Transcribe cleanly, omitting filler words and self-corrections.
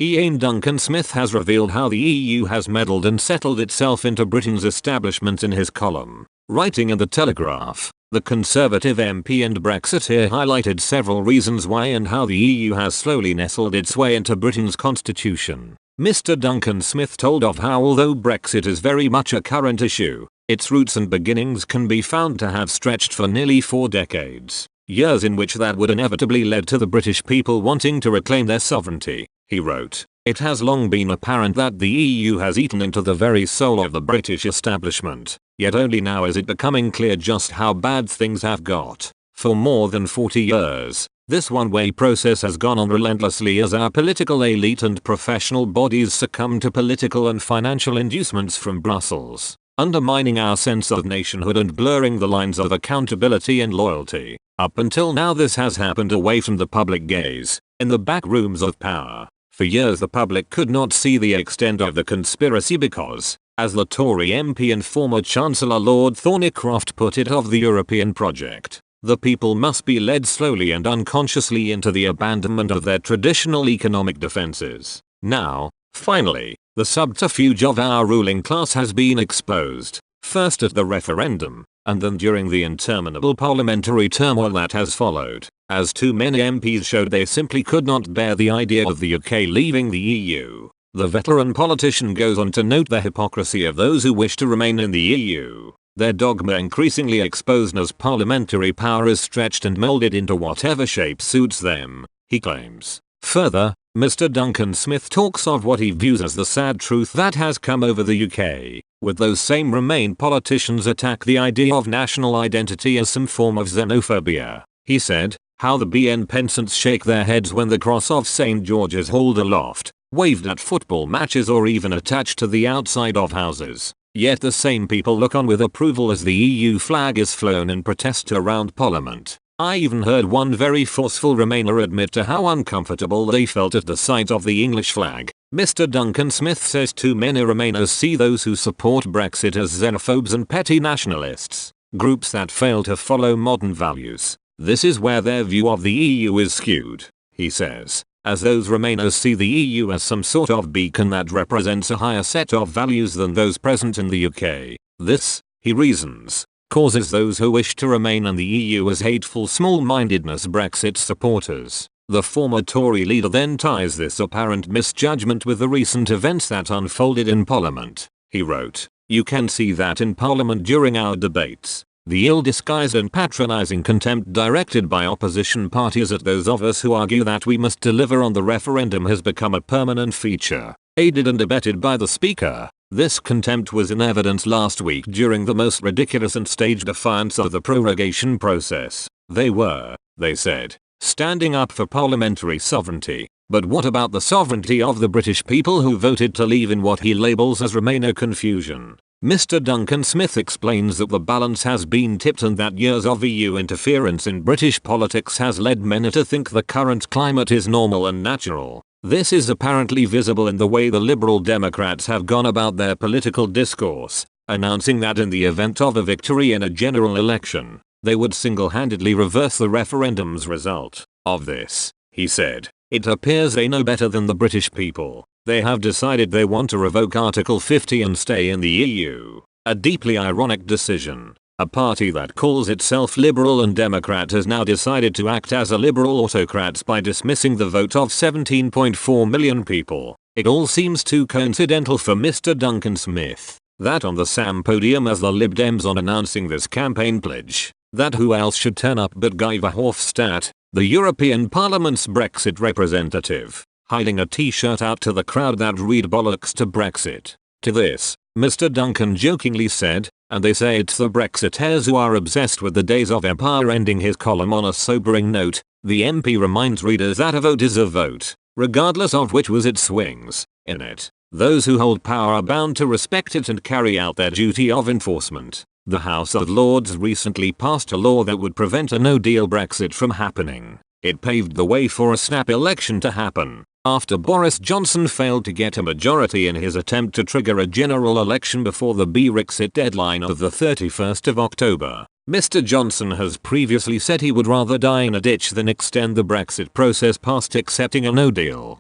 Ian Duncan Smith has revealed how the EU has meddled and settled itself into Britain's establishment in his column. Writing in The Telegraph, the Conservative MP and Brexiteer highlighted several reasons why and how the EU has slowly nestled its way into Britain's constitution. Mr. Duncan Smith told of how although Brexit is very much a current issue, its roots and beginnings can be found to have stretched for nearly 4 decades. Years in which that would inevitably lead to the British people wanting to reclaim their sovereignty. He wrote, "It has long been apparent that the EU has eaten into the very soul of the British establishment, yet only now is it becoming clear just how bad things have got. For more than 40 years, this one-way process has gone on relentlessly as our political elite and professional bodies succumb to political and financial inducements from Brussels, undermining our sense of nationhood and blurring the lines of accountability and loyalty. Up until now this has happened away from the public gaze, in the back rooms of power. For years the public could not see the extent of the conspiracy because, as the Tory MP and former Chancellor Lord Thornycroft put it of the European project, the people must be led slowly and unconsciously into the abandonment of their traditional economic defenses. Now, finally, the subterfuge of our ruling class has been exposed, first at the referendum, and then during the interminable parliamentary turmoil that has followed, as too many MPs showed they simply could not bear the idea of the UK leaving the EU. The veteran politician goes on to note the hypocrisy of those who wish to remain in the EU, their dogma increasingly exposed as parliamentary power is stretched and molded into whatever shape suits them, he claims. Further, Mr. Duncan Smith talks of what he views as the sad truth that has come over the UK, with those same Remain politicians attack the idea of national identity as some form of xenophobia. He said, how the BN peasants shake their heads when the cross of St. George is hauled aloft, waved at football matches or even attached to the outside of houses. Yet the same people look on with approval as the EU flag is flown in protest around Parliament. I even heard one very forceful Remainer admit to how uncomfortable they felt at the sight of the English flag. Mr. Duncan Smith says too many Remainers see those who support Brexit as xenophobes and petty nationalists, groups that fail to follow modern values. This is where their view of the EU is skewed, he says, as those Remainers see the EU as some sort of beacon that represents a higher set of values than those present in the UK. This, he reasons, causes those who wish to remain in the EU as hateful small-mindedness Brexit supporters. The former Tory leader then ties this apparent misjudgment with the recent events that unfolded in Parliament. He wrote, "You can see that in Parliament during our debates. The ill-disguised and patronising contempt directed by opposition parties at those of us who argue that we must deliver on the referendum has become a permanent feature, aided and abetted by the Speaker. This contempt was in evidence last week during the most ridiculous and staged defiance of the prorogation process. They were, they said, standing up for parliamentary sovereignty. But what about the sovereignty of the British people who voted to leave in what he labels as Remainer confusion?" Mr. Duncan Smith explains that the balance has been tipped and that years of EU interference in British politics has led many to think the current climate is normal and natural. This is apparently visible in the way the Liberal Democrats have gone about their political discourse, announcing that in the event of a victory in a general election, they would single-handedly reverse the referendum's result. Of this, he said, "It appears they know better than the British people. They have decided they want to revoke Article 50 and stay in the EU. A deeply ironic decision. A party that calls itself liberal and Democrat has now decided to act as a liberal autocrats by dismissing the vote of 17.4 million people. It all seems too coincidental for Mr. Duncan Smith, that on the same podium as the Lib Dems on announcing this campaign pledge, that who else should turn up but Guy Verhofstadt, the European Parliament's Brexit representative, hiding a t-shirt out to the crowd that read bollocks to Brexit." To this, Mr. Duncan jokingly said, "And they say it's the Brexiteers who are obsessed with the days of empire," ending his column on a sobering note. The MP reminds readers that a vote is a vote, regardless of which was it swings. In it, those who hold power are bound to respect it and carry out their duty of enforcement. The House of Lords recently passed a law that would prevent a no-deal Brexit from happening. It paved the way for a snap election to happen, after Boris Johnson failed to get a majority in his attempt to trigger a general election before the Brexit deadline of the 31st of October. Mr. Johnson has previously said he would rather die in a ditch than extend the Brexit process past accepting a no-deal.